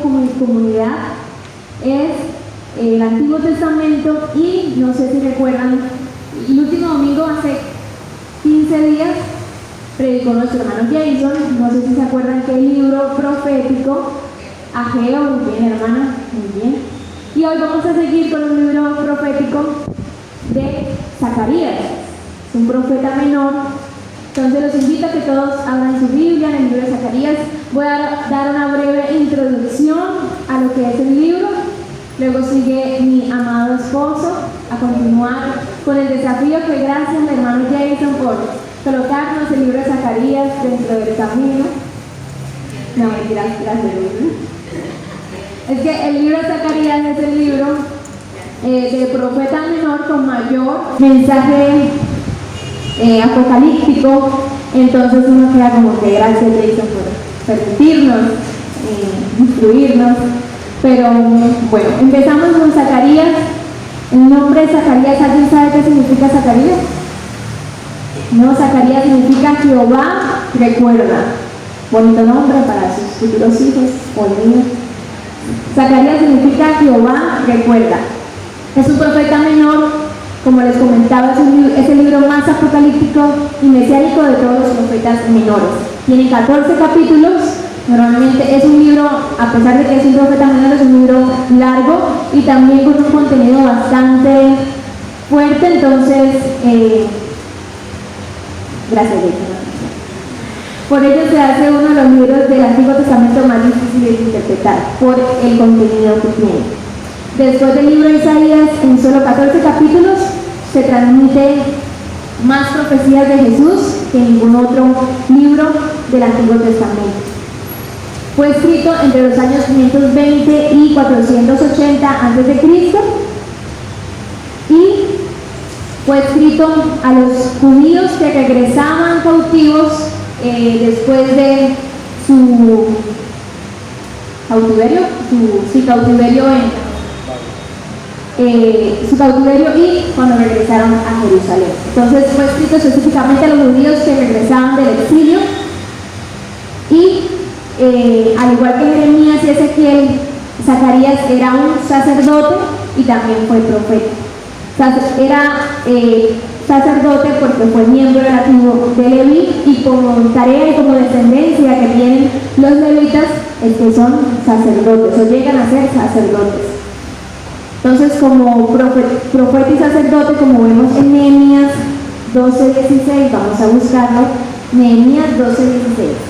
como comunidad es el Antiguo Testamento y no sé si recuerdan, el último domingo hace 15 días predicó nuestro hermano Jason, no sé si se acuerdan que el libro profético Ageo, muy bien hermana, muy bien. Y hoy vamos a seguir con un libro profético de Zacarías, es un profeta menor. Entonces los invito a que todos abran su Biblia en el libro de Zacarías. Voy a dar una breve introducción a lo que es el libro. Luego sigue mi amado esposo a continuar con el desafío que gracias al hermano Jason por colocarnos el libro de Zacarías dentro del camino. No, mentiras, gracias. Es que el libro de Zacarías es el libro del profeta menor con mayor mensaje apocalíptico. Entonces uno queda como que gracias Jason por permitirnos instruirnos. Pero bueno, empezamos con Zacarías. El nombre de Zacarías, ¿alguien sabe qué significa Zacarías? No, Zacarías significa Jehová recuerda. Bonito nombre para sus futuros hijos o niños. Zacarías significa Jehová recuerda. Es un profeta menor, como les comentaba, es el libro más apocalíptico y mesiánico de todos los profetas menores. Tiene 14 capítulos. Normalmente es un libro, a pesar de que es un profeta menor, es un libro largo y también con un contenido bastante fuerte. Entonces, gracias, por ello se hace uno de los libros del Antiguo Testamento más difíciles de interpretar por el contenido que tiene. Después del libro de Isaías, en solo 14 capítulos, se transmite más profecías de Jesús que ningún otro libro del Antiguo Testamento. Fue escrito entre los años 520 y 480 a.C. y fue escrito a los judíos que regresaban cautivos después de su cautiverio, su cautiverio y cuando regresaron a Jerusalén. Entonces fue escrito específicamente a los judíos que regresaban del exilio y al igual que Jeremías y Ezequiel, Zacarías era un sacerdote y también fue profeta. Era sacerdote porque fue miembro de la tribu de Leví y como tarea y como descendencia que tienen los levitas es que son sacerdotes o llegan a ser sacerdotes. Entonces como profeta y sacerdote, como vemos en Nehemías 12:16, vamos a buscarlo, Nehemías 12:16.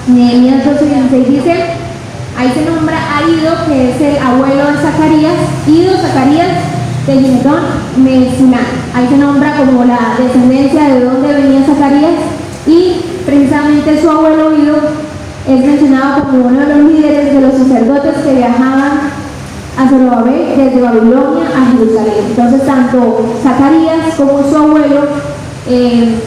Nehemías 12:16 dice, ahí se nombra a Ido, que es el abuelo de Zacarías, Ido, Zacarías de Ginetón, Mesulán. Ahí se nombra como la descendencia de donde venía Zacarías y precisamente su abuelo Ido es mencionado como uno de los líderes de los sacerdotes que viajaban a Zorobabel desde Babilonia a Jerusalén. Entonces tanto Zacarías como su abuelo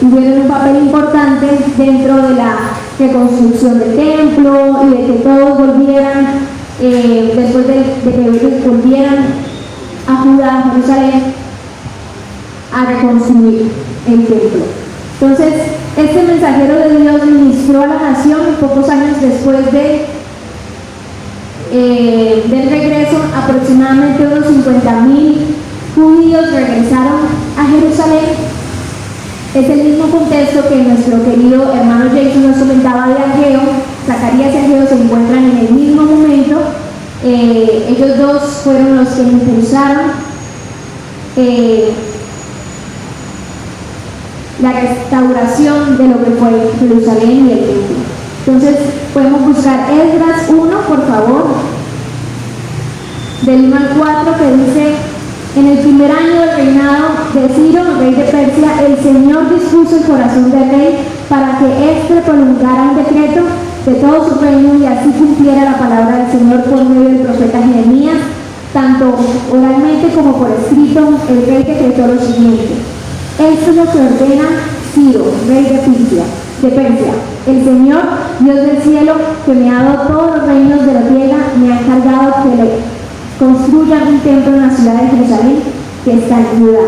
tuvieron un papel importante dentro de la reconstrucción del templo y de que todos volvieran, después de que ellos volvieran a Judá, a Jerusalén, a reconstruir el templo. Entonces, este mensajero de Dios ministró a la nación pocos años después del regreso. Aproximadamente unos 50.000 judíos regresaron a Jerusalén. Es el mismo contexto que nuestro querido hermano Jason nos comentaba de Ageo. Zacarías y Ageo se encuentran en el mismo momento. Ellos dos fueron los que impulsaron la restauración de lo que fue Jerusalén y el templo. Entonces podemos buscar Esdras 1, por favor, del 1 al 4, que dice: en el primer año del reinado de Ciro, rey de Persia, el Señor dispuso el corazón del rey para que éste prolongara un decreto de todo su reino y así cumpliera la palabra del Señor por tanto oralmente como por escrito, el rey decretó lo siguiente: esto es lo que ordena Ciro, rey de Persia. El Señor, Dios del cielo, que me ha dado todos los reinos de la tierra, me ha encargado que le construya un templo en la ciudad de Jerusalén, que está en Judá.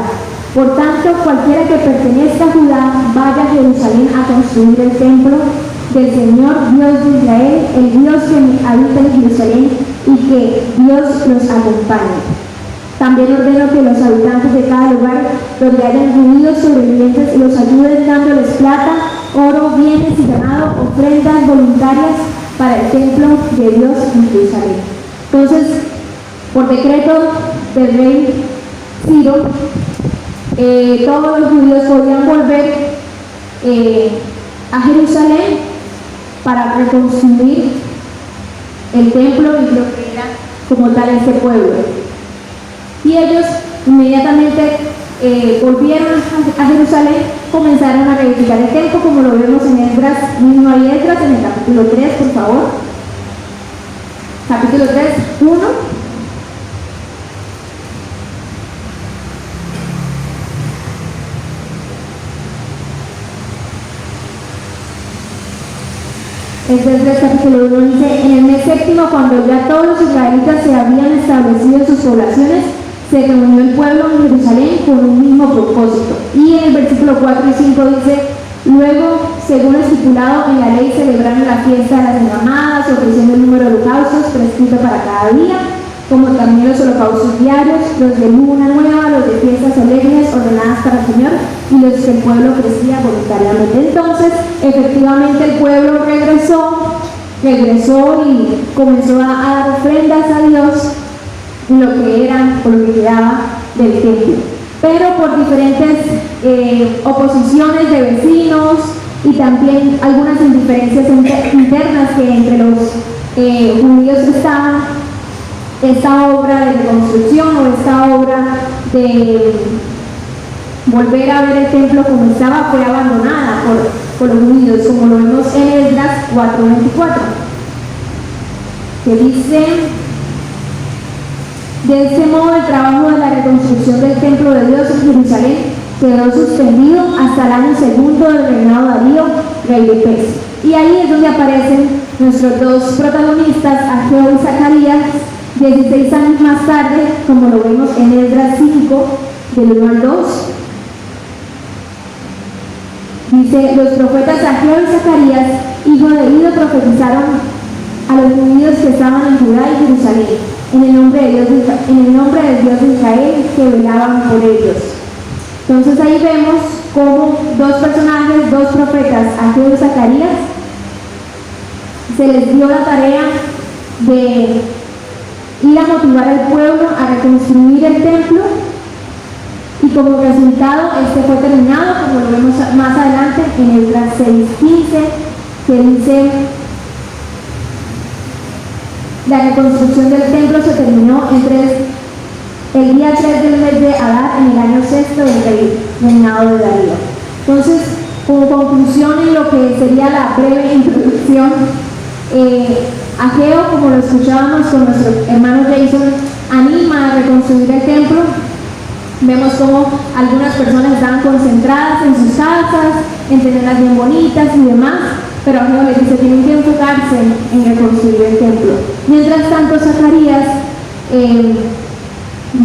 Por tanto, cualquiera que pertenezca a Judá, vaya a Jerusalén a construir el templo del Señor, Dios de Israel, el Dios que habita en Jerusalén, y que Dios los acompañe. También ordeno que los habitantes de cada lugar donde hayan judíos sobrevivientes los ayuden dándoles plata, oro, bienes y ganado, ofrendas voluntarias para el templo de Dios en Jerusalén. Entonces, por decreto del rey Ciro, todos los judíos podían volver a Jerusalén para reconstruir el templo y lo que era como tal este pueblo. Y ellos inmediatamente volvieron a Jerusalén, comenzaron a reedificar el templo, como lo vemos en Esdras, mismo hay Esdras en el capítulo 3, por favor. Capítulo 3, 1. Esdras capítulo 1 dice: en el mes séptimo, cuando ya todos los israelitas se habían establecido en sus poblaciones, se reunió el pueblo en Jerusalén con un mismo propósito. Y en el versículo 4 y 5 dice: luego, según estipulado en la ley, celebraron la fiesta de las enramadas, ofreciendo el número de holocaustos prescrito para cada día, como también los holocaustos diarios, los de luna nueva, los de fiestas solemnes ordenadas para el Señor, y los que el pueblo ofrecía voluntariamente. Entonces, efectivamente, el pueblo regresó y comenzó a dar ofrendas a Dios, lo que era o lo que quedaba del templo. Pero por diferentes oposiciones de vecinos y también algunas indiferencias internas que entre los judíos estaban, esta obra de reconstrucción o esta obra de volver a ver el templo como estaba fue abandonada por los judíos, como lo vemos en Esdras 4:24, que dice: de este modo el trabajo de la reconstrucción del templo de Dios en Jerusalén quedó suspendido hasta el año segundo del reinado de Darío, rey de Persia. Y ahí es donde aparecen nuestros dos protagonistas, Ageo y Zacarías, 16 años más tarde, como lo vemos en Esdras 5, del 1 al 2. Dice: los profetas Ageo y Zacarías, hijo de Ido, profetizaron a los judíos que estaban en Judá y Jerusalén, en el nombre de Dios de Israel, que velaban por ellos. Entonces ahí vemos cómo dos personajes, dos profetas, Ageo y Zacarías, se les dio la tarea de ir a motivar al pueblo a reconstruir el templo, y como resultado este fue terminado, como lo vemos más adelante en Esdras 6:15, que dice: la reconstrucción del templo se terminó el día 3 del mes de Adar, en el año sexto del reinado de Darío. Entonces, como conclusión en lo que sería la breve introducción, Ageo, como lo escuchábamos con nuestro hermano Jason, anima a reconstruir el templo. Vemos como algunas personas estaban concentradas en sus casas, en tenerlas bien bonitas y demás, pero Ageo les dice: tienen que enfocarse en reconstruir el templo. Mientras tanto, Zacarías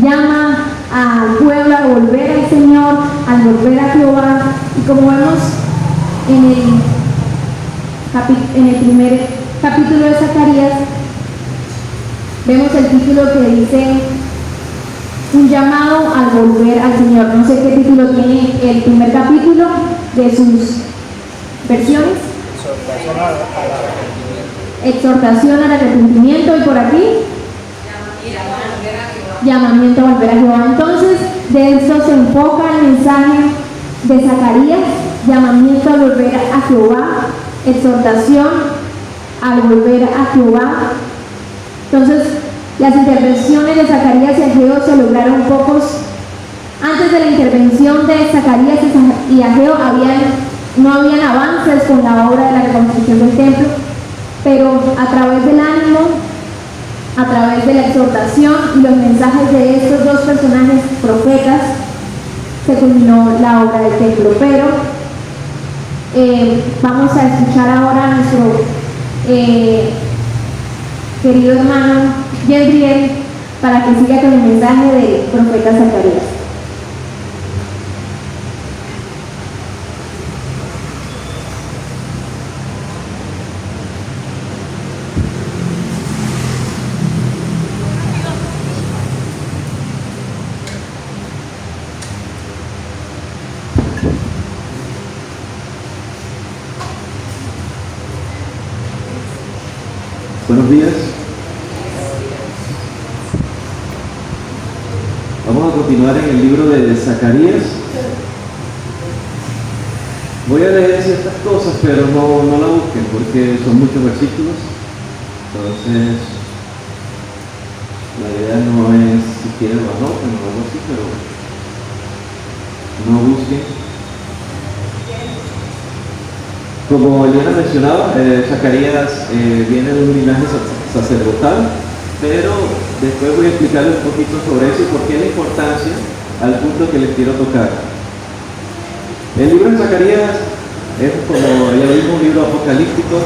llama al pueblo a volver al Señor, a volver a Jehová, y como vemos en el primer capítulo de Zacarías, vemos el título que dice: un llamado al volver al Señor. No sé qué título tiene el primer capítulo de sus versiones. Exhortación al arrepentimiento. Y por aquí, llamamiento a volver a Jehová. Entonces, de esto se enfoca el mensaje de Zacarías: llamamiento a volver a Jehová, exhortación al volver a Jehová. Entonces, las intervenciones de Zacarías y Ageo se lograron pocos. Antes de la intervención de Zacarías y Ageo no habían avances con la obra de la reconstrucción del templo, pero a través del ánimo, a través de la exhortación y los mensajes de estos dos personajes profetas se culminó la obra del templo. Pero vamos a escuchar ahora a nuestro querido hermano Gabriel para que siga con el mensaje del profeta Zacarías. Buenos días. Vamos a continuar en el libro de Zacarías. Voy a leer ciertas cosas, pero no la busquen porque son muchos versículos. Entonces, la idea no es, si quieren lo anoten o algo así, pero no busquen. Como Eliana mencionaba, Zacarías viene de un linaje sacerdotal, pero después voy a explicarles un poquito sobre eso y por qué la importancia al punto que les quiero tocar. El libro de Zacarías es, como ya lo dijo, un libro apocalíptico.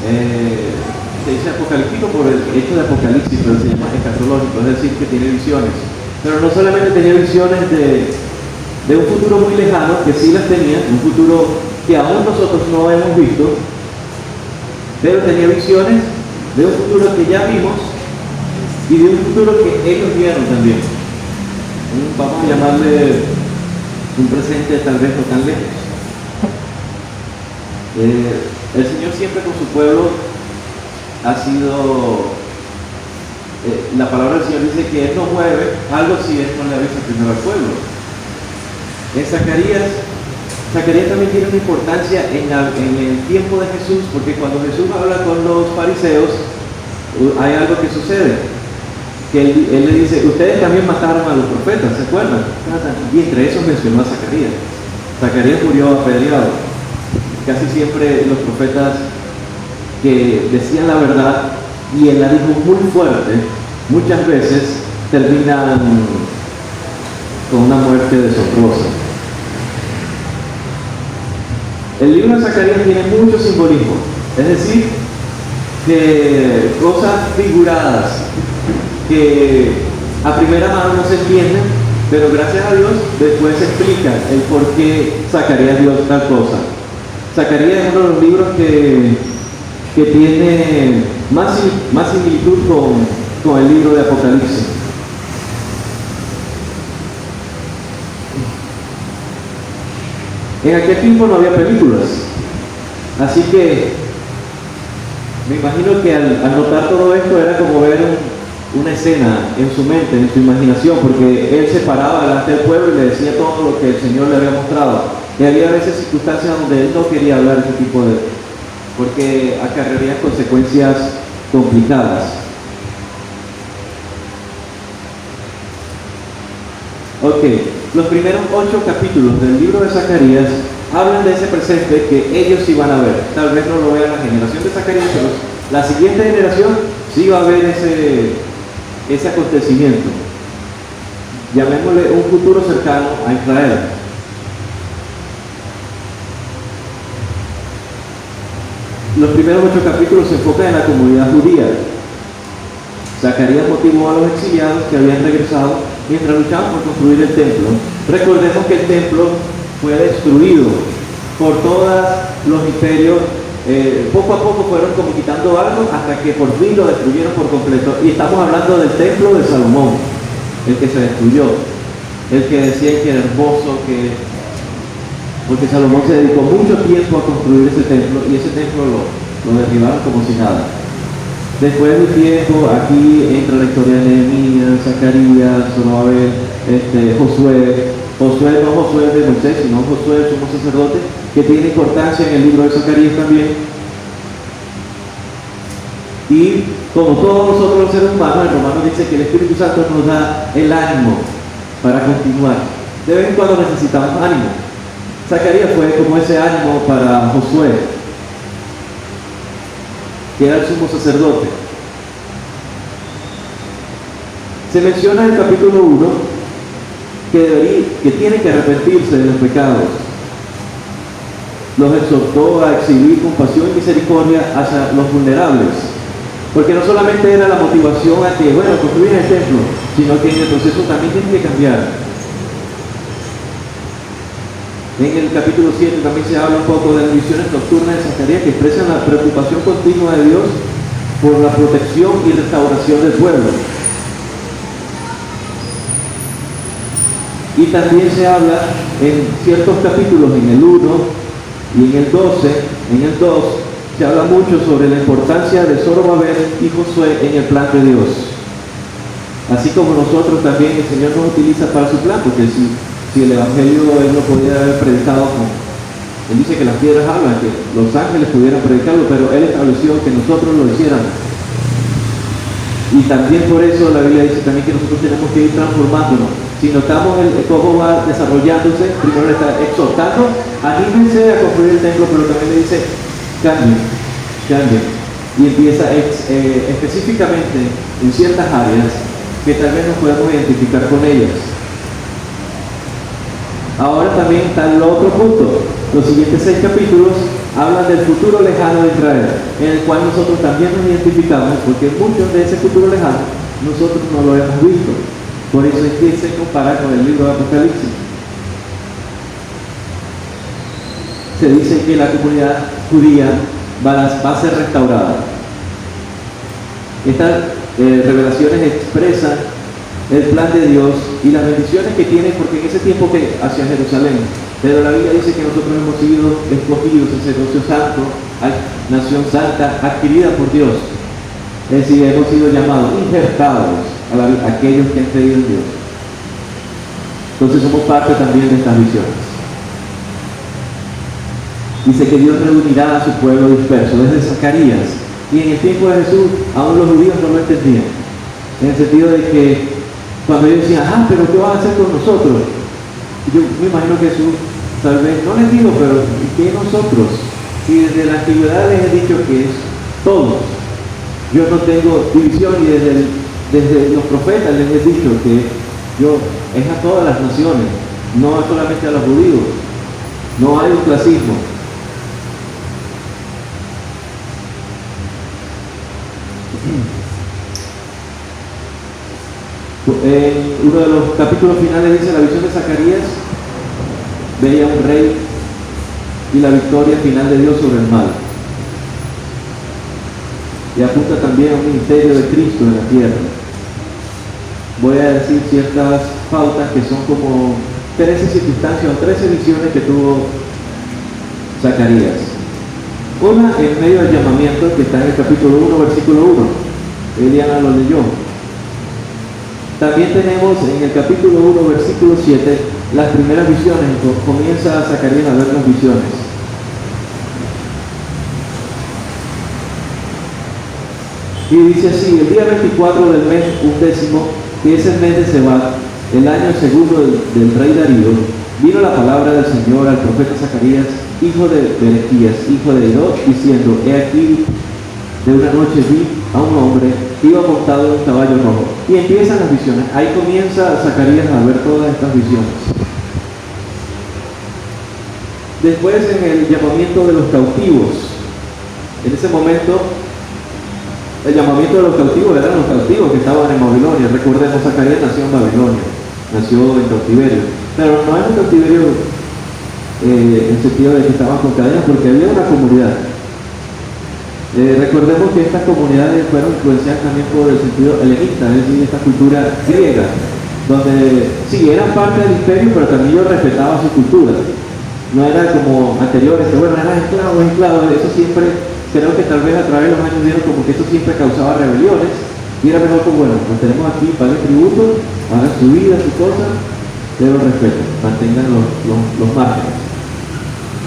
Se dice apocalíptico por el hecho de apocalipsis, pero se llama escatológico, es decir, que tiene visiones. Pero no solamente tenía visiones de un futuro muy lejano, que sí las tenía, un futuro que aún nosotros no hemos visto, pero tenía visiones de un futuro que ya vimos y de un futuro que ellos vieron también. Vamos a llamarle un presente tal vez no tan lejos. El Señor siempre con su pueblo ha sido, la palabra del Señor dice que Él no mueve algo si Él no le avisa primero al pueblo. En Zacarías también tiene una importancia en el tiempo de Jesús, porque cuando Jesús habla con los fariseos, hay algo que sucede, que él le dice, ustedes también mataron a los profetas, ¿se acuerdan? Y entre esos mencionó a Zacarías. Zacarías murió apedreado. Casi siempre los profetas que decían la verdad, y él la dijo muy fuerte, muchas veces terminan con una muerte deshonrosa. El libro de Zacarías tiene mucho simbolismo, es decir, que cosas figuradas que a primera mano no se entienden, pero gracias a Dios después se explica el por qué Zacarías dio tal cosa. Zacarías es uno de los libros que tiene más similitud con el libro de Apocalipsis. En aquel tiempo no había películas, así que me imagino que al notar todo esto era como ver una escena en su mente, en su imaginación, porque él se paraba delante del pueblo y le decía todo lo que el Señor le había mostrado. Y había a veces circunstancias donde él no quería hablar de ese tipo de, porque acarrearía consecuencias complicadas. Ok, los primeros 8 capítulos del libro de Zacarías hablan de ese presente que ellos sí van a ver. Tal vez no lo vea la generación de Zacarías, pero la siguiente generación sí va a ver ese acontecimiento. Llamémosle un futuro cercano a Israel. Los primeros 8 capítulos se enfocan en la comunidad judía. Zacarías motivó a los exiliados que habían regresado mientras luchaban por construir el templo. Recordemos que el templo fue destruido por todos los imperios. Poco a poco fueron como quitando algo hasta que por fin lo destruyeron por completo. Y estamos hablando del templo de Salomón, el que se destruyó, el que decía que era hermoso, porque Salomón se dedicó mucho tiempo a construir ese templo y ese templo lo derribaron como si nada. Después de un tiempo, aquí entra la historia de Nehemías, Zacarías, Zorobabel, Josué. Josué no Josué de Moisés, sino Josué, el sumo sacerdote, que tiene importancia en el libro de Zacarías también. Y como todos nosotros los seres humanos, el romano dice que el Espíritu Santo nos da el ánimo para continuar. De vez en cuando necesitamos ánimo. Zacarías fue como ese ánimo para Josué, que era el sumo sacerdote. Se menciona en el capítulo 1 que tienen que arrepentirse de los pecados. Los exhortó a exhibir compasión y misericordia hacia los vulnerables. Porque no solamente era la motivación a que, bueno, construir el templo, sino que en el proceso también tiene que cambiar. En el capítulo 7 también se habla un poco de las visiones nocturnas de Zacarías que expresan la preocupación continua de Dios por la protección y restauración del pueblo. Y también se habla en ciertos capítulos, en el 1 y en el 12, en el 2, se habla mucho sobre la importancia de Zorobabel y Josué en el plan de Dios. Así como nosotros también, el Señor nos utiliza para su plan, porque si el Evangelio Él lo podía haber predicado Él dice que las piedras hablan, que los ángeles pudieran predicarlo, pero Él estableció que nosotros lo hiciéramos. Y también por eso la Biblia dice también que nosotros tenemos que ir transformándonos. Si notamos cómo va desarrollándose, primero le está exhortando, anímense a construir el templo, pero también le dice, cambien. Y empieza específicamente en ciertas áreas que tal vez nos podemos identificar con ellas. Ahora también está el otro punto. Los siguientes 6 capítulos hablan del futuro lejano de Israel, en el cual nosotros también nos identificamos, porque muchos de ese futuro lejano nosotros no lo hemos visto. Por eso es que se compara con el libro de Apocalipsis. Se dice que la comunidad judía va a ser restaurada. Estas revelaciones expresan el plan de Dios y las bendiciones que tiene, porque en ese tiempo que hacia Jerusalén, pero la Biblia dice que nosotros hemos sido escogidos, sacerdocio santo, nación santa, adquirida por Dios. Es decir, hemos sido llamados, injertados a aquellos que han creído en Dios. Entonces somos parte también de estas visiones. Dice que Dios reunirá a su pueblo disperso, desde Zacarías, y en el tiempo de Jesús aún los judíos no lo entendían, en el sentido de que cuando ellos decían, pero ¿qué vas a hacer con nosotros? Yo me imagino que Jesús, tal vez, no les digo, pero ¿qué nosotros? Si desde la antigüedad les he dicho que es todos. Yo no tengo división y desde los profetas les he dicho que yo es a todas las naciones, no solamente a los judíos. No hay un clasismo. En uno de los capítulos finales dice la visión de Zacarías, veía un rey y la victoria final de Dios sobre el mal. Y apunta también a un ministerio de Cristo en la tierra. Voy a decir ciertas pautas que son como 13 circunstancias o 13 visiones que tuvo Zacarías. Una en medio del llamamiento que está en el capítulo 1, versículo 1. Eliana lo leyó. También tenemos en el capítulo 1, versículo 7, las primeras visiones. Comienza Zacarías a ver las visiones. Y dice así, el día 24 del mes 11, que es el mes de Sebat, el año segundo del rey Darío, vino la palabra del Señor al profeta Zacarías, hijo de Berequías, hijo de Idó, diciendo, he aquí, de una noche vi a un hombre que iba montado en un caballo rojo. Y empiezan las visiones. Ahí comienza Zacarías a ver todas estas visiones. Después en el llamamiento de los cautivos. En ese momento, el llamamiento de los cautivos eran los cautivos que estaban en Babilonia. Recordemos, Zacarías nació en Babilonia, nació en cautiverio. Pero no es un cautiverio en el sentido de que estaban con cadenas, porque había una comunidad. Recordemos que estas comunidades fueron influenciadas también por el sentido helenista, es decir, esta cultura griega, donde sí, eran parte del imperio, pero también ellos respetaban su cultura. No era como anteriores, que bueno, eran esclavos, eso siempre, creo que tal vez a través de los años vieron como que eso siempre causaba rebeliones, y era mejor que bueno, nos tenemos aquí, paguen tributo, hagan su vida, su cosa, pero respeten, mantengan los márgenes.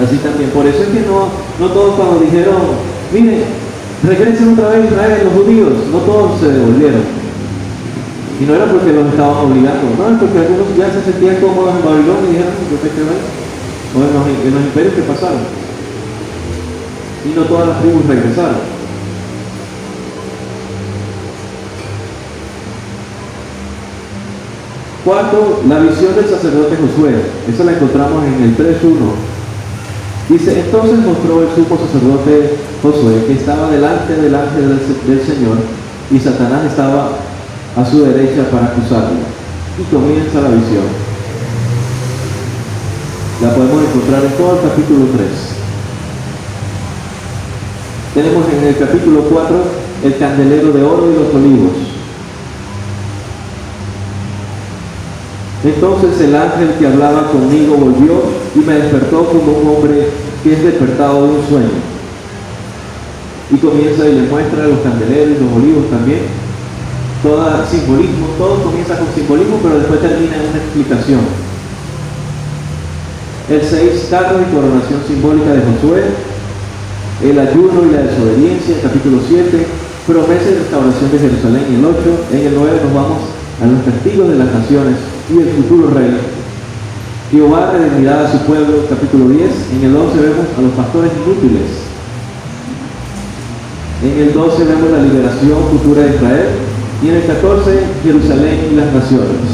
Así también, por eso es que no todos cuando dijeron, miren, regresen otra vez a Israel, los judíos, no todos se devolvieron. Y no era porque los estaban obligando, no, es porque algunos ya se sentían cómodos en Babilonia y dijeron, yo me quedo ahí, o en los imperios que pasaron. Y no todas las tribus regresaron. 1 Cuarto, la visión del sacerdote Josué. Esa la encontramos en el 3:1. Dice, entonces mostró el sumo sacerdote Josué que estaba delante del ángel del Señor y Satanás estaba a su derecha para acusarlo. Y comienza la visión. La podemos encontrar en todo el capítulo 3. Tenemos en el capítulo 4 el candelero de oro y los olivos. Entonces el ángel que hablaba conmigo volvió y me despertó como un hombre que es despertado de un sueño. Y comienza y le muestra los candeleros y los olivos también. Todo simbolismo, todo comienza con simbolismo, pero después termina en una explicación. El 6, cargo y coronación simbólica de Josué. El ayuno y la desobediencia, capítulo 7. Promesa y restauración de Jerusalén, el 8. En el 9 nos vamos a los testigos de las naciones y el futuro rey. Jehová redimirá a su pueblo, capítulo 10. En el 11 vemos a los pastores inútiles. En el 12 vemos la liberación futura de Israel. Y en el 14, Jerusalén y las naciones.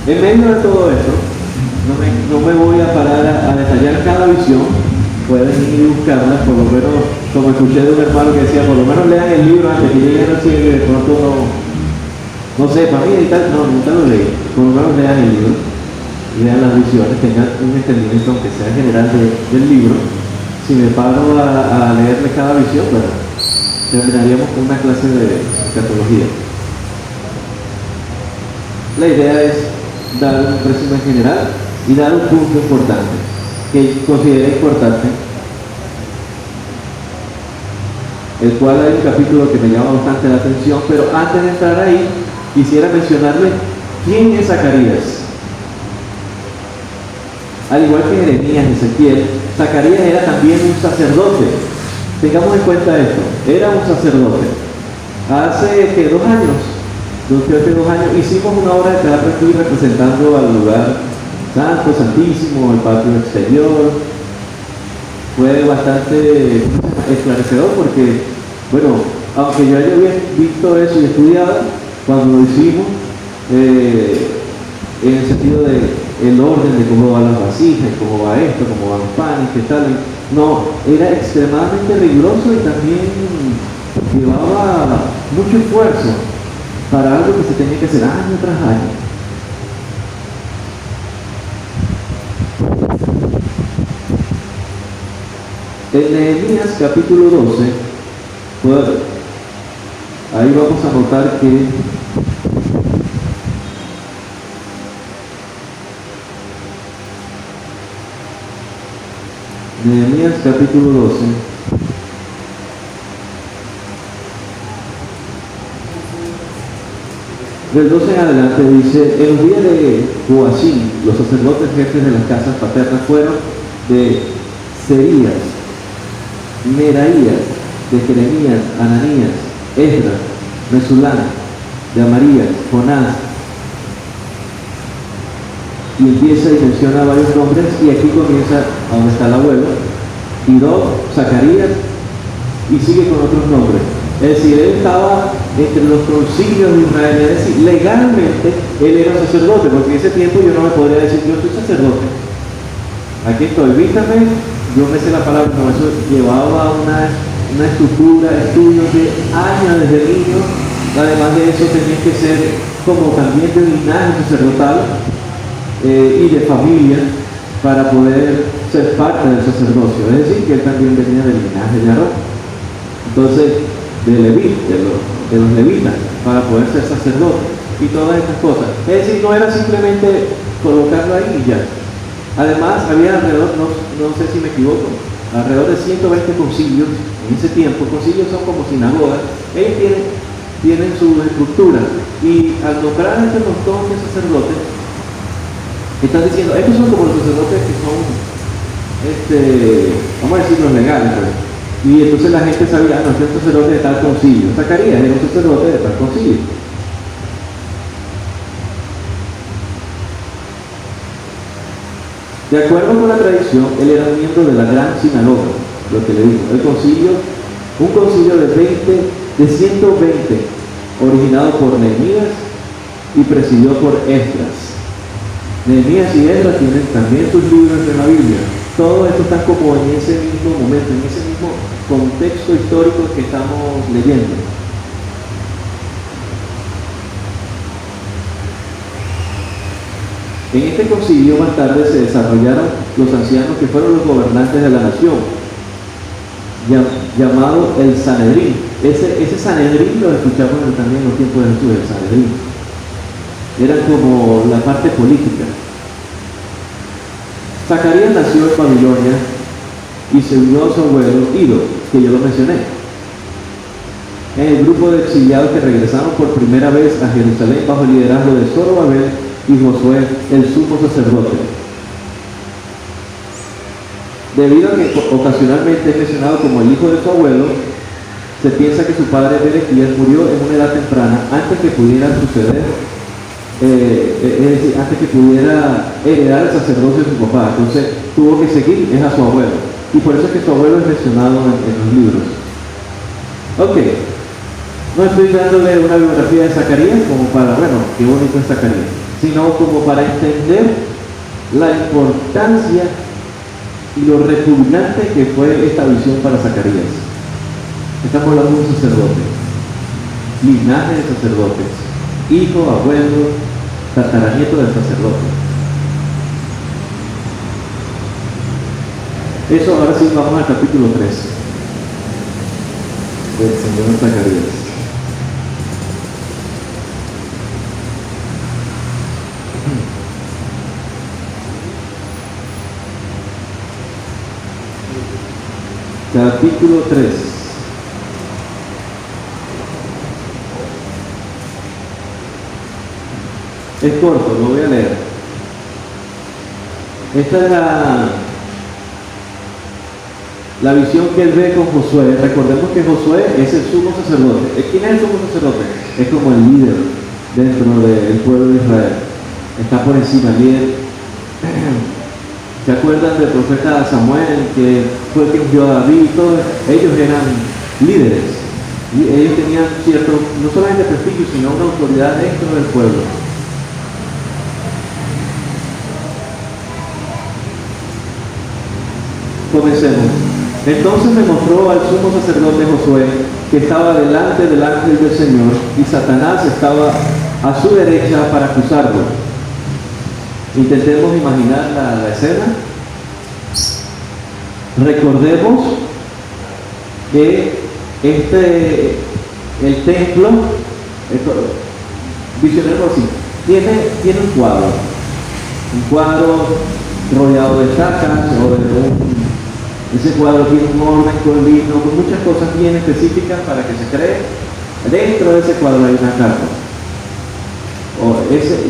En medio de todo esto, no me voy a parar a detallar cada visión. Pueden ir y buscarlas, por lo menos, como escuché de un hermano que decía, por lo menos lean el libro antes que lleguen al cielo y de pronto no sé, para mí nunca lo leí. Por lo menos lean el libro y lean las visiones, tengan un entendimiento aunque sea general del libro. Si me paro a leerle cada visión, bueno, terminaríamos con una clase de escatología. La idea es dar un resumen general y dar un punto importante que considere importante, el cual hay un capítulo que me llama bastante la atención, pero antes de entrar ahí quisiera mencionarle quién es Zacarías. Al igual que Jeremías y Ezequiel, Zacarías era también un sacerdote. Tengamos en cuenta esto, era un sacerdote. Hace 2 años, creo que 2 años, hicimos una obra de teatro aquí representando al lugar santo, santísimo, el patio exterior. Fue bastante esclarecedor porque, bueno, aunque yo haya visto eso y estudiado, cuando lo hicimos, en el sentido de el orden de cómo van las vasijas, cómo va esto, cómo van los panes, qué tal, no, era extremadamente riguroso y también llevaba mucho esfuerzo para algo que se tenía que hacer año tras año. En Nehemías capítulo 12, pues, ahí vamos a notar que Nehemías capítulo 12 del 12 en adelante dice, en los días de Joacim, los sacerdotes jefes de las casas paternas fueron de Serías, Meraías, de Jeremías, Ananías, Esdras, Mesulán, de Amarías, Jonás, y empieza y menciona varios nombres, y aquí comienza a donde está el abuelo, Idó, Zacarías, y sigue con otros nombres. Es decir, él estaba entre los concilios de Israel, es decir, legalmente él era sacerdote, porque en ese tiempo yo no me podría decir, yo soy sacerdote. Aquí estoy, vístame, yo me sé la palabra, pero eso llevaba una estructura, estudios de años desde niño. Además de eso tenía que ser como también de linaje sacerdotal y de familia para poder ser parte del sacerdocio. Es decir, que él también venía del linaje de Aarón. Entonces, de los levitas, para poder ser sacerdote y todas estas cosas. Es decir, no era simplemente colocarlo ahí y ya. Además, había alrededor, no sé si me equivoco, alrededor de 120 concilios en ese tiempo. Concilios son como sinagogas. Ellos tienen su estructura, y al nombrar a este montón de sacerdotes, están diciendo, estos son como los sacerdotes que son, vamos a decir, los legales, pues. Y entonces la gente sabía, no, este es un sacerdote de tal concilio. Zacarías era un sacerdote de tal concilio. De acuerdo con la tradición, él era un miembro de la gran sinagoga, lo que le dijo. El concilio, un concilio de 120, originado por Nehemías, y presidido por Esdras. Nehemías y Esdras tienen también sus libros de la Biblia. Todo esto está como en ese mismo momento, en ese mismo contexto histórico que estamos leyendo. En este concilio más tarde se desarrollaron los ancianos que fueron los gobernantes de la nación, llamado el Sanedrín. Ese Sanedrín lo escuchamos también en los tiempos de Jesús, el Sanedrín. Era como la parte política. Zacarías nació en Babilonia y se unió a su abuelo Ido, que yo lo mencioné, en el grupo de exiliados que regresaron por primera vez a Jerusalén bajo el liderazgo de Zorobabel y Josué, el sumo sacerdote. Debido a que ocasionalmente es mencionado como el hijo de su abuelo, se piensa que su padre Berequías murió en una edad temprana antes que pudiera suceder, es decir, antes que pudiera heredar el sacerdocio de su papá. Entonces tuvo que seguir a su abuelo, y por eso es que su abuelo es mencionado en los libros. Ok, no estoy dándole una biografía de Zacarías como para, bueno, qué bonito es Zacarías, sino como para entender la importancia y lo repugnante que fue esta visión para Zacarías. Estamos hablando de un sacerdote, linaje de sacerdotes, hijo, abuelo, tataranieto del sacerdote. Eso ahora sí, vamos al capítulo 3 del señor Zacarías. Capítulo 3. Es corto, lo voy a leer. Esta es la visión que él ve con Josué. Recordemos que Josué es el sumo sacerdote. ¿Quién es el sumo sacerdote? Es como el líder dentro del pueblo de Israel. Está por encima, el líder. ¿Se acuerdan del profeta Samuel, que fue el que ungió a David? Todos ellos eran líderes. Y ellos tenían cierto, no solamente prestigio, sino una autoridad dentro del pueblo. Comencemos. Entonces me mostró al sumo sacerdote Josué, que estaba delante del ángel del Señor, y Satanás estaba a su derecha para acusarlo. Intentemos imaginar la escena. Recordemos que el templo, visionemos así, tiene un cuadro rodeado de estacas, ese cuadro tiene un orden con lino, con muchas cosas bien específicas para que se cree. Dentro de ese cuadro hay una carpa.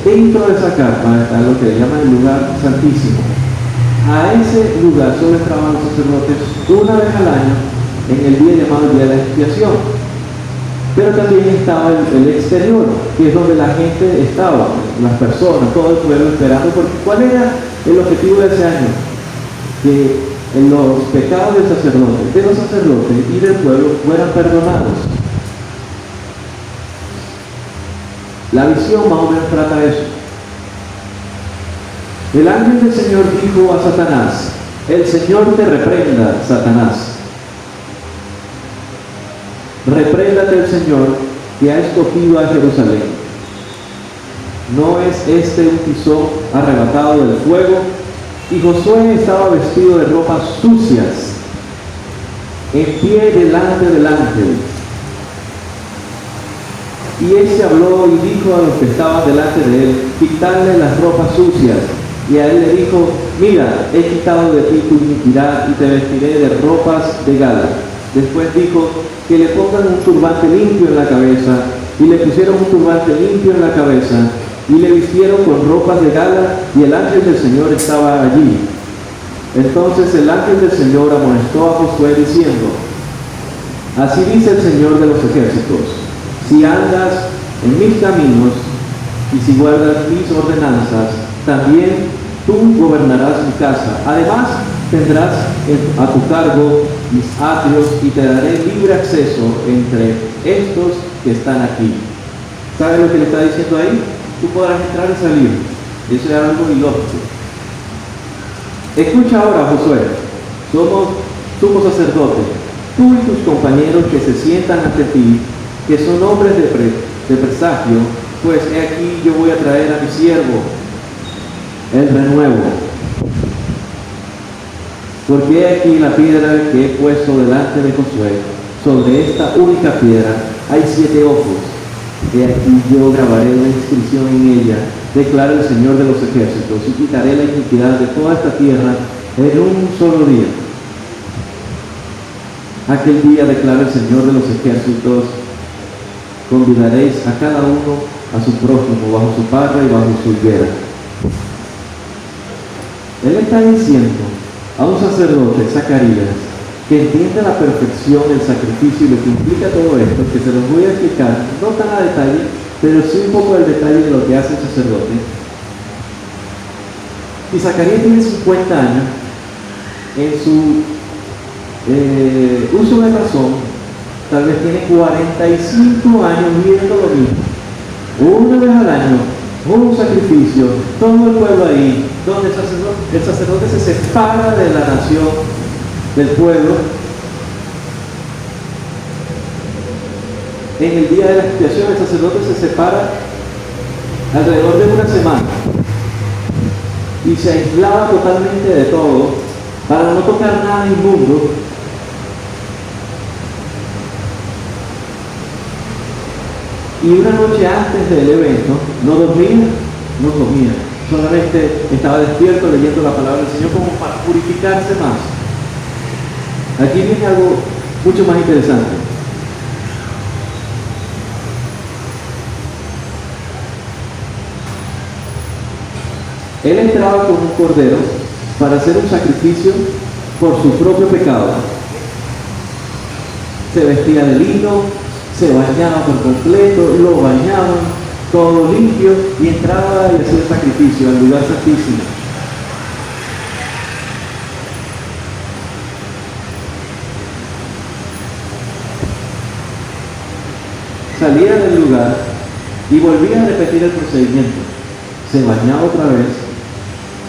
Dentro de esa carpa está lo que le llaman el lugar santísimo. A ese lugar solo entraban los sacerdotes una vez al año, en el día llamado el día de la expiación. Pero también estaba el exterior, que es donde la gente estaba, las personas, todo el pueblo esperando, porque ¿cuál era el objetivo de ese año? Que los pecados de los sacerdotes y del pueblo fueran perdonados. La visión más o menos trata eso. El ángel del Señor dijo a Satanás: el Señor te reprenda, Satanás. Repréndate el Señor, que ha escogido a Jerusalén. ¿No es este un tizón arrebatado del fuego? Y Josué estaba vestido de ropas sucias, en pie delante del ángel. Y él se habló y dijo a los que estaban delante de él: quitadle las ropas sucias. Y a él le dijo: mira, he quitado de ti tu iniquidad y te vestiré de ropas de gala. Después dijo: que le pongan un turbante limpio en la cabeza. Y le pusieron un turbante limpio en la cabeza y le vistieron con ropas de gala, y el ángel del Señor estaba allí. Entonces el ángel del Señor amonestó a Josué diciendo: así dice el Señor de los ejércitos: si andas en mis caminos y si guardas mis ordenanzas, también tú gobernarás mi casa. Además tendrás a tu cargo mis atrios y te daré libre acceso entre estos que están aquí. ¿Sabe lo que le está diciendo ahí? tú podrás entrar y salir. Eso es algo ilógico. Escucha ahora, Josué, somos sumo sacerdote, tú y tus compañeros que se sientan ante ti, que son hombres de presagio, pues he aquí yo voy a traer a mi siervo el renuevo. Porque he aquí la piedra que he puesto delante de Josué, sobre esta única piedra hay 7 ojos. He aquí yo grabaré la inscripción en ella, declara el Señor de los ejércitos, y quitaré la iniquidad de toda esta tierra en un solo día. Aquel día, declara el Señor de los ejércitos, convidaréis a cada uno a su prójimo bajo su parra y bajo su higuera. Él está diciendo a un sacerdote, Zacarías, que entiende a la perfección el sacrificio y lo que implica todo esto, que se los voy a explicar, no tan a detalle, pero sí un poco al detalle de lo que hace el sacerdote. Y Zacarías tiene 50 años, en su uso de razón, tal vez tiene 45 años viendo lo mismo, una vez al año, un sacrificio, todo el pueblo ahí, donde el sacerdote se separa de la nación, del pueblo, en el día de la expiación el sacerdote se separa alrededor de una semana y se aislaba totalmente de todo para no tocar nada inmundo. Y una noche antes del evento no comía, solamente estaba despierto leyendo la palabra del Señor como para purificarse más. Aquí viene algo mucho más interesante. Él entraba con un cordero para hacer un sacrificio por su propio pecado. Se vestía de lino, se bañaba por completo, lo bañaban, todo limpio, y entraba y hacía el sacrificio al lugar santísimo. Salía del lugar y volvía a repetir el procedimiento. Se bañaba otra vez,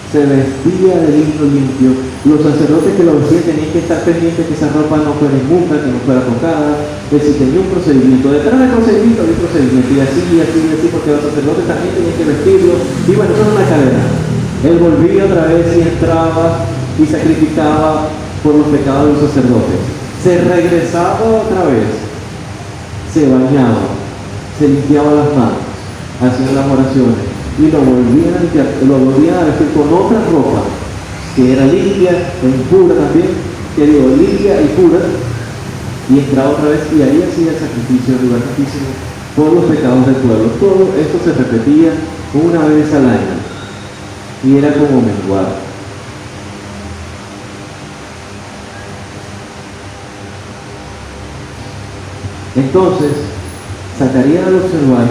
se vestía de lino limpio. Los sacerdotes que lo vestían tenían que estar pendientes que esa ropa no fuera inmunda, que no fuera tocada, que si tenía un procedimiento. Detrás del procedimiento había un procedimiento, y así, porque los sacerdotes también tenían que vestirlo. Y bueno, eso era una cadena. Él volvía otra vez y entraba y sacrificaba por los pecados de los sacerdotes. Se regresaba otra vez, se bañaba, se limpiaba las manos, hacían las oraciones y lo volvían a vestir con otra ropa que era limpia e impura también, limpia y pura, y entraba otra vez y ahí hacía el sacrificio en el lugar santísimo por los pecados del pueblo. Todo esto se repetía una vez al año y era como menguar. Entonces, Zacarías al observar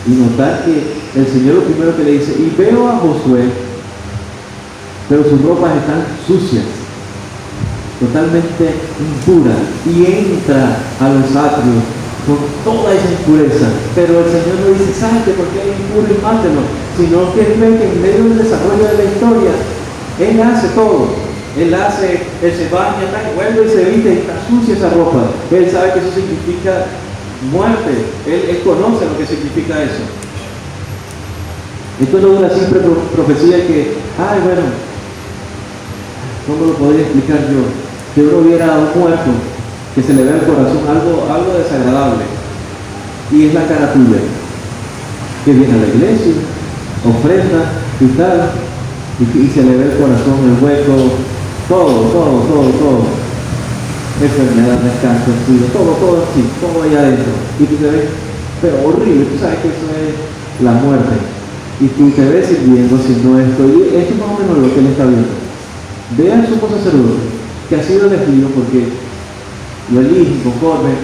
y notar que el Señor lo primero que le dice, y veo a Josué, pero sus ropas están sucias, totalmente impuras, y entra a los atrios con toda esa impureza, pero el Señor no dice, salte porque es impuro y mátelo, sino que él ve que en medio del desarrollo de la historia, él hace todo. Él se baña, vuelve y se viste y está sucia esa ropa. Él sabe que eso significa muerte. Él conoce lo que significa eso. Esto no es una simple profecía que, bueno, ¿cómo lo podría explicar yo? Que uno viera a un muerto, que se le ve el corazón algo desagradable, y es la cara tuya, que viene a la iglesia, ofrenda y tal, y se le ve el corazón, el hueco, todo, enfermedad, descanso, todo así, todo allá adentro, y tú te ves, pero horrible, tú sabes que eso es la muerte, y tú te ves sirviendo, haciendo esto, y esto es más o menos lo que él está viendo. Ve al sumo sacerdote, que ha sido elegido porque lo eligen conforme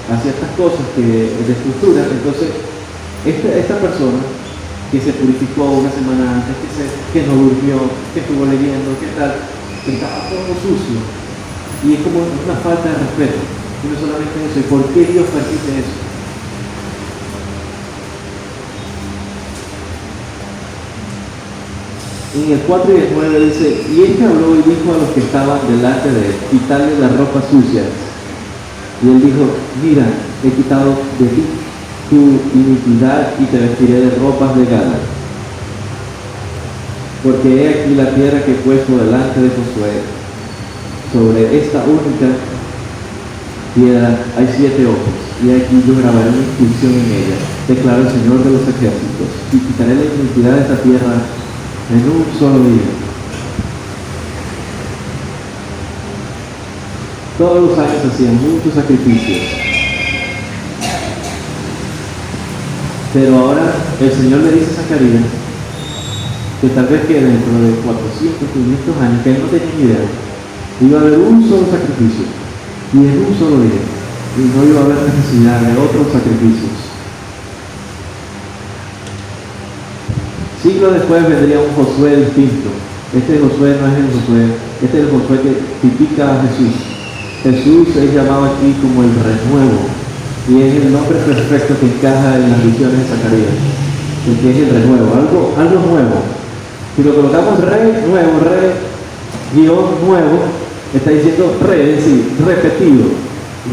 a ciertas cosas de estructura. Entonces, esta persona que se purificó una semana antes, que no durmió, que estuvo leyendo, que tal, que estaba todo sucio, y es como una falta de respeto. Y no solamente eso, ¿y por qué Dios permite eso? En el 4 y el 9 dice, y este habló y dijo a los que estaban delante de él, quitarle las ropas sucias. Y él dijo, mira, he quitado de ti tu iniquidad y te vestiré de ropas de gala. Porque he aquí la tierra que he puesto delante de Josué. Sobre esta única piedra hay 7 ojos, y aquí yo grabaré una inscripción en ella, declara el Señor de los ejércitos, y quitaré la iniquidad de esta tierra en un solo día. Todos los años hacían muchos sacrificios, pero ahora el Señor le dice a Zacarías que tal vez que dentro de 400, 500 años, que él no tenía ni idea, iba a haber un solo sacrificio, y en un solo día, y no iba a haber necesidad de otros sacrificios. Siglos después vendría un Josué distinto. Este Josué no es el Josué, este es el Josué que tipifica a Jesús. Jesús es llamado aquí como el renuevo, y es el nombre perfecto que encaja en las visiones de Zacarías, porque es el renuevo, algo nuevo. Si lo colocamos rey nuevo, rey guión nuevo, está diciendo rey, es decir, repetido.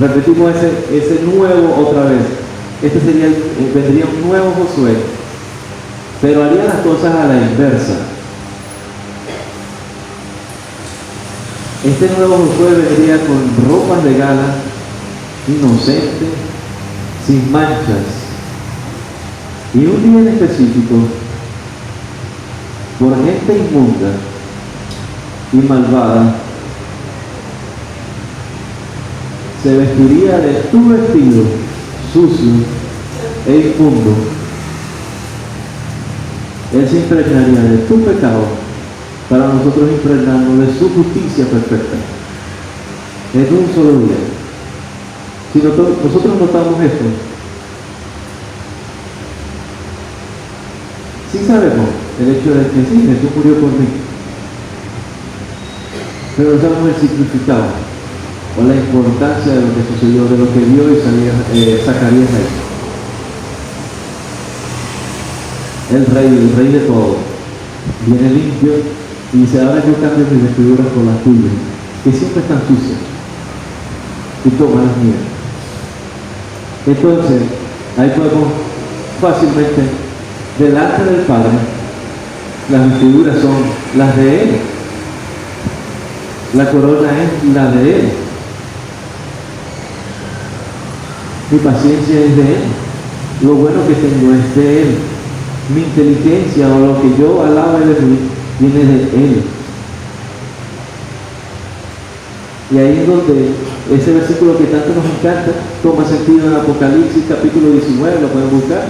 Repetimos ese nuevo otra vez. Este vendría un nuevo Josué, pero haría las cosas a la inversa. Este nuevo Josué vendría con ropas de gala, inocente, sin manchas, y un día en específico, por gente inmunda y malvada, se vestiría de tu vestido sucio e inmundo. Él se impregnaría de tu pecado para nosotros impregnarnos de su justicia perfecta en un solo día. Si nosotros notamos esto, sí sabemos el hecho de que sí, Jesús murió por mí, pero no sabemos el significado o la importancia de lo que sucedió, de lo que vio y Zacarías ahí. El rey de todo, viene limpio y dice, ahora yo cambio mis vestiduras por las tuyas, que siempre están sucias, y toma las mías. Entonces, ahí podemos fácilmente, delante del Padre, las vestiduras son las de Él, la corona es la de Él, mi paciencia es de Él, lo bueno que tengo es de Él, mi inteligencia o lo que yo alabe de mí viene de Él. Y ahí es donde ese versículo que tanto nos encanta toma sentido en Apocalipsis capítulo 19, lo pueden buscar.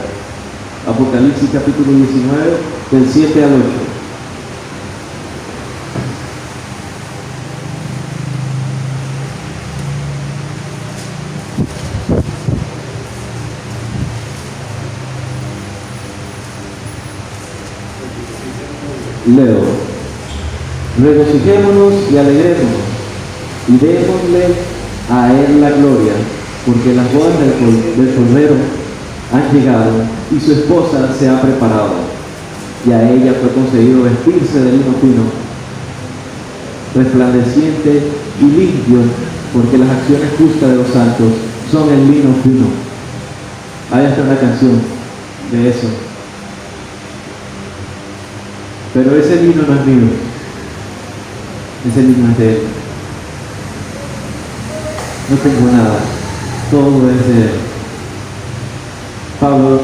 Apocalipsis capítulo 19, del 7 al 8. Leo, regocijémonos y alegrémonos y démosle a Él la gloria, porque las bodas del Cordero han llegado y su esposa se ha preparado, y a ella fue concedido vestirse de lino fino, resplandeciente y limpio, porque las acciones justas de los santos son el lino fino. Ahí está una canción de eso. Pero ese lino no es mío, ese lino es de Él. No tengo nada, todo es de Él. Pablo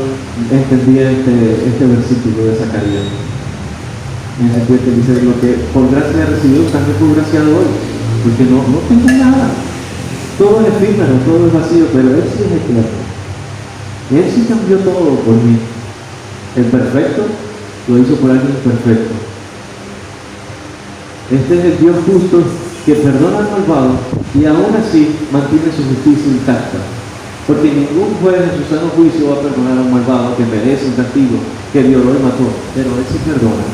entendía este versículo de Zacarías. En ese sentido que dice, lo que por gracia he recibido, también por gracia doy, porque no tengo nada. Todo es efímero, todo es vacío, pero Él sí es eterno. Él sí cambió todo por mí. El perfecto lo hizo por alguien perfecto. Este es el Dios justo que perdona al malvado y aún así mantiene su justicia intacta. Porque ningún juez en su sano juicio va a perdonar a un malvado que merece un castigo, que violó y mató, pero Él sí perdona.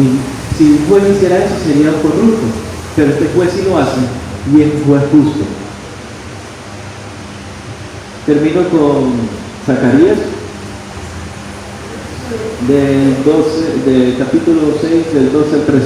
Y si un juez hiciera eso sería corrupto, pero este juez sí lo hace y es un juez justo. Termino con Zacarías. del capítulo 6, del 12 al 13.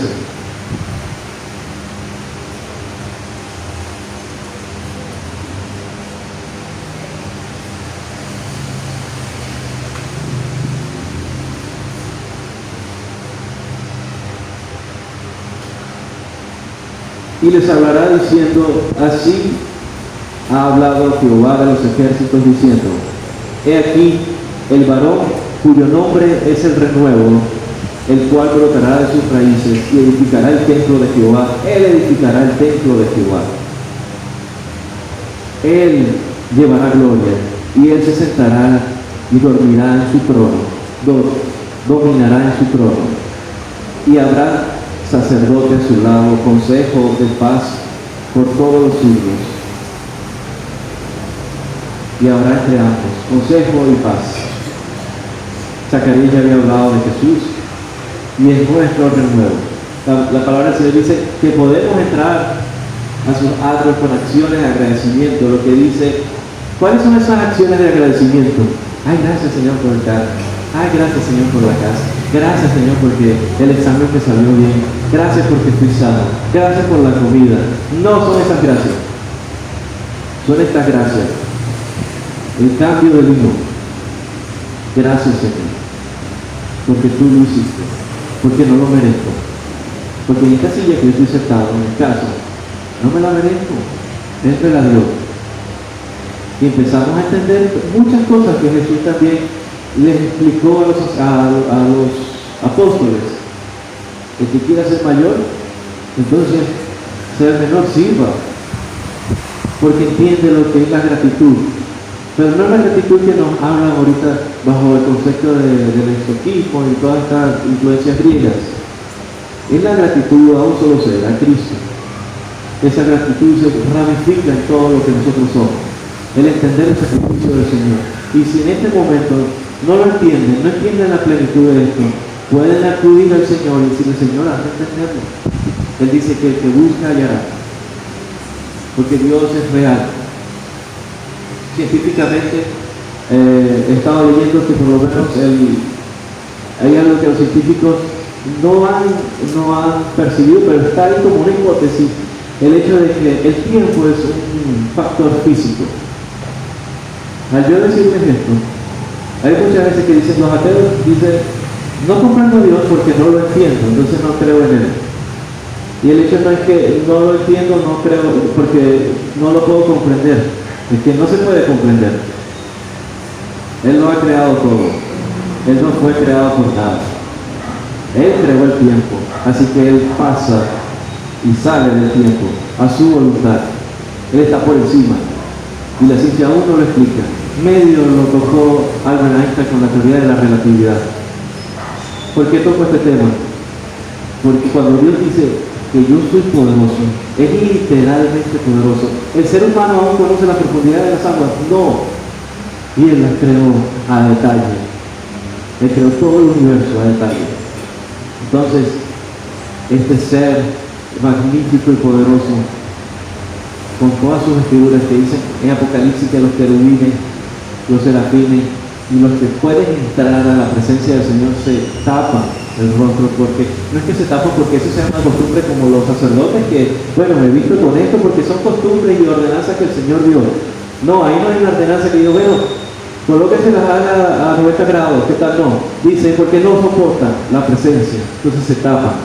Y les hablará diciendo, así ha hablado Jehová de los ejércitos diciendo, he aquí el varón cuyo nombre es el renuevo, el cual brotará de sus raíces y edificará el templo de Jehová. Él edificará el templo de Jehová. Él llevará gloria y él se sentará y dormirá en su trono. Dominará en su trono. Y habrá sacerdote a su lado, consejo de paz por todos los siglos. Y habrá entre ambos consejo y paz. Zacarías ya había hablado de Jesús y es nuestro renuevo. La palabra del Señor dice que podemos entrar a sus atrios con acciones de agradecimiento. Lo que dice, ¿cuáles son esas acciones de agradecimiento? Ay, gracias Señor por el carro. Ay, gracias Señor por la casa. Gracias Señor porque el examen me salió bien. Gracias porque estoy sano. Gracias por la comida. No son esas gracias. Son estas gracias. El cambio de vino. Gracias Señor. Porque tú lo hiciste. Porque no lo merezco. Porque en esta silla que yo estoy sentado, en mi casa, no me la merezco. Él me la dio. Y empezamos a entender muchas cosas que Jesús también les explicó a los apóstoles. El que quiera ser mayor, entonces ser menor sirva, porque entiende lo que es la gratitud. Pero no es la gratitud que nos hablan ahorita bajo el concepto del estoicismo y todas estas influencias griegas. Es la gratitud a un solo ser, a Cristo. Esa gratitud se ramifica en todo lo que nosotros somos. El entender el sacrificio del Señor. Y si en este momento no lo entienden, no entienden la plenitud de esto, pueden acudir al Señor y decirle, Señor, hazme entenderlo. Él dice que el que busca hallará, porque Dios es real. Científicamente, he estado leyendo que por lo menos hay algo que los científicos no han percibido, pero está ahí como una hipótesis, el hecho de que el tiempo es un factor físico. Al yo decirles esto, hay muchas veces que dicen, los ateos dicen, no comprendo a Dios porque no lo entiendo, entonces no creo en Él. Y el hecho no es que no lo entiendo, no creo, porque no lo puedo comprender, es que no se puede comprender. Él no ha creado todo, Él no fue creado por nada. Él creó el tiempo, así que Él pasa y sale del tiempo a su voluntad. Él está por encima y la ciencia aún no lo explica. Medio lo tocó Albert Einstein con la teoría de la relatividad. ¿Por qué toco este tema? Porque cuando Dios dice que yo soy poderoso, es literalmente poderoso. ¿El ser humano aún conoce la profundidad de las aguas? No. Y Él las creó a detalle. Él creó todo el universo a detalle. Entonces, este ser magnífico y poderoso, con todas sus figuras que dicen en Apocalipsis que los querubines, los serafines y los que pueden entrar a la presencia del Señor se tapan el rostro, porque no es que se tapan porque eso sea una costumbre como los sacerdotes que, bueno, me he visto con esto porque son costumbres y ordenanzas que el Señor dio. No, ahí no hay una ordenanza que diga, bueno, colóquense las alas a 90 grados, ¿qué tal? No, dice, porque no soportan la presencia, entonces se tapan.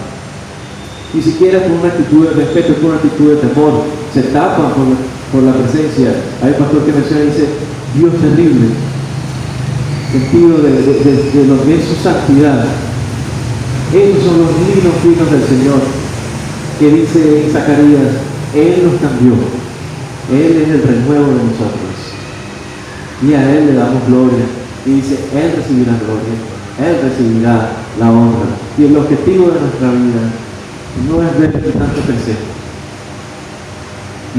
Ni siquiera con una actitud de respeto, con una actitud de temor, se tapan por la presencia. Hay un pastor que menciona y dice, Dios terrible, sentido de lo que es su santidad. Esos son los linos finos del Señor, que dice en Zacarías, Él nos cambió, Él es el renuevo de nosotros, y a Él le damos gloria, y dice, Él recibirá gloria, Él recibirá la honra, y el objetivo de nuestra vida no es ver que tanto crecemos,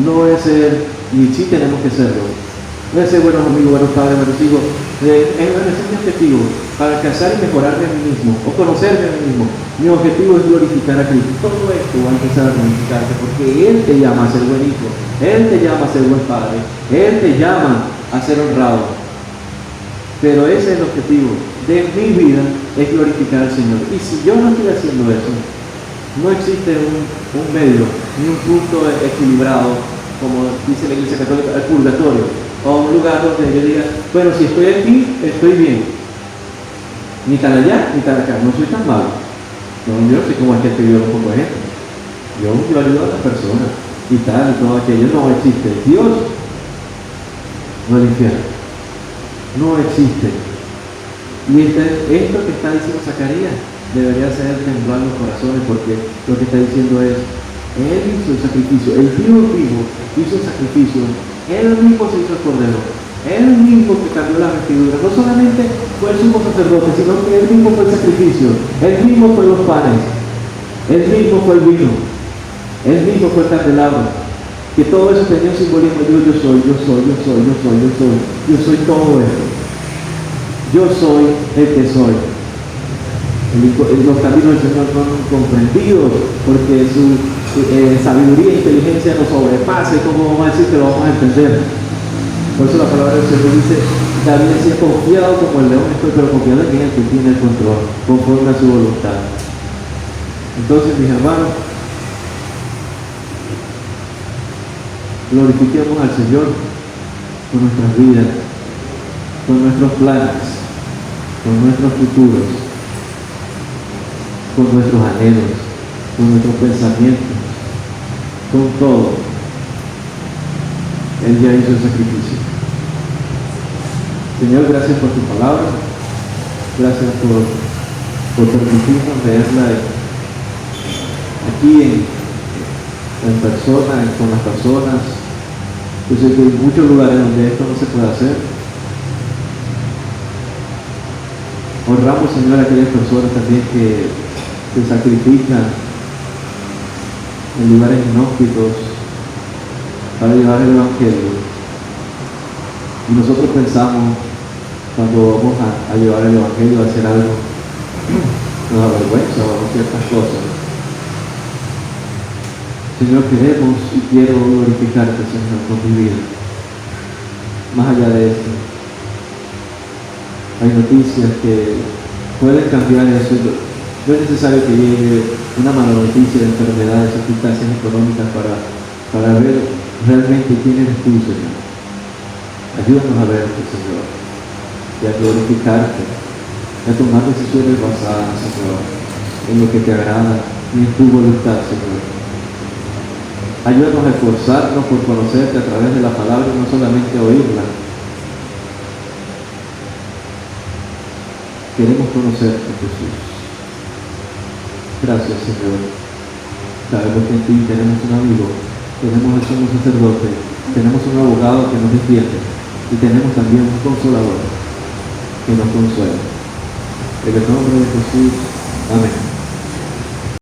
no es ser, y sí tenemos que serlo, no es ser buenos amigos, buenos padres, buenos hijos, ese es mi objetivo, para alcanzar y mejorarme a mí mismo, o conocerme a mí mismo. Mi objetivo es glorificar a Cristo. Todo esto va a empezar a glorificarte, porque Él te llama a ser buen hijo, Él te llama a ser buen padre, Él te llama a ser honrado. Pero ese es el objetivo de mi vida, es glorificar al Señor. Y si yo no estoy haciendo eso, no existe un medio, ni un punto equilibrado, como dice la Iglesia Católica, el purgatorio, o un lugar donde yo diga, bueno, si estoy aquí, estoy bien. Ni tan allá, ni tan acá, no soy tan malo. No, yo sé cómo es que yo lo pongo ejemplo. Yo ayudo a las personas y tal, y todo aquello. No existe. Dios, no el infierno. No existe. Y esto que está diciendo Zacarías debería hacer temblar los corazones, porque lo que está diciendo es, Él hizo el sacrificio, el Dios vivo hizo el sacrificio, Él mismo se hizo el cordero, Él mismo que cambió la vestidura. No solamente fue el sumo sacerdote, sino que Él mismo fue el sacrificio, Él mismo fue los panes, Él mismo fue el vino, Él mismo fue el candelabro. Que todo eso tenía un simbolismo. Yo soy todo esto. Yo soy el que soy. Los caminos del Señor no son comprendidos, porque su sabiduría e inteligencia nos sobrepasa. ¿Y cómo vamos a decir que lo vamos a entender? Por eso la palabra del Señor dice, David decía, confiado como el león estoy, pero confiado en el que tiene el control, conforme a su voluntad. Entonces, mis hermanos, glorifiquemos al Señor con nuestras vidas, con nuestros planes, con nuestros futuros, con nuestros anhelos, con nuestros pensamientos, con todo. Él ya hizo el sacrificio. Señor, gracias por tu palabra, gracias por permitirnos leerla aquí en persona, con las personas. Yo sé que hay muchos lugares donde esto no se puede hacer. Honramos, Señor, a aquellas personas también que se sacrifican en lugares inhóspitos para llevar el Evangelio. Y nosotros pensamos, cuando vamos a llevar el Evangelio, a hacer algo, nos da vergüenza o ciertas cosas. Señor, queremos y quiero glorificarte, Señor, con mi vida. Más allá de esto, hay noticias que pueden cambiar eso. No es necesario que llegue una mala noticia de enfermedades, circunstancias económicas para ver realmente quién eres tú, Señor. Ayúdanos a verte, Señor, y a glorificarte, a tomar decisiones basadas, Señor, en lo que te agrada y en tu voluntad, Señor. Ayúdanos a esforzarnos por conocerte a través de la palabra y no solamente oírla. Queremos conocerte, Jesús. Gracias, Señor. Sabemos que en ti tenemos un amigo, tenemos al sumo sacerdote, tenemos un abogado que nos defiende y tenemos también un consolador que nos consuela. En el nombre de Jesús. Amén.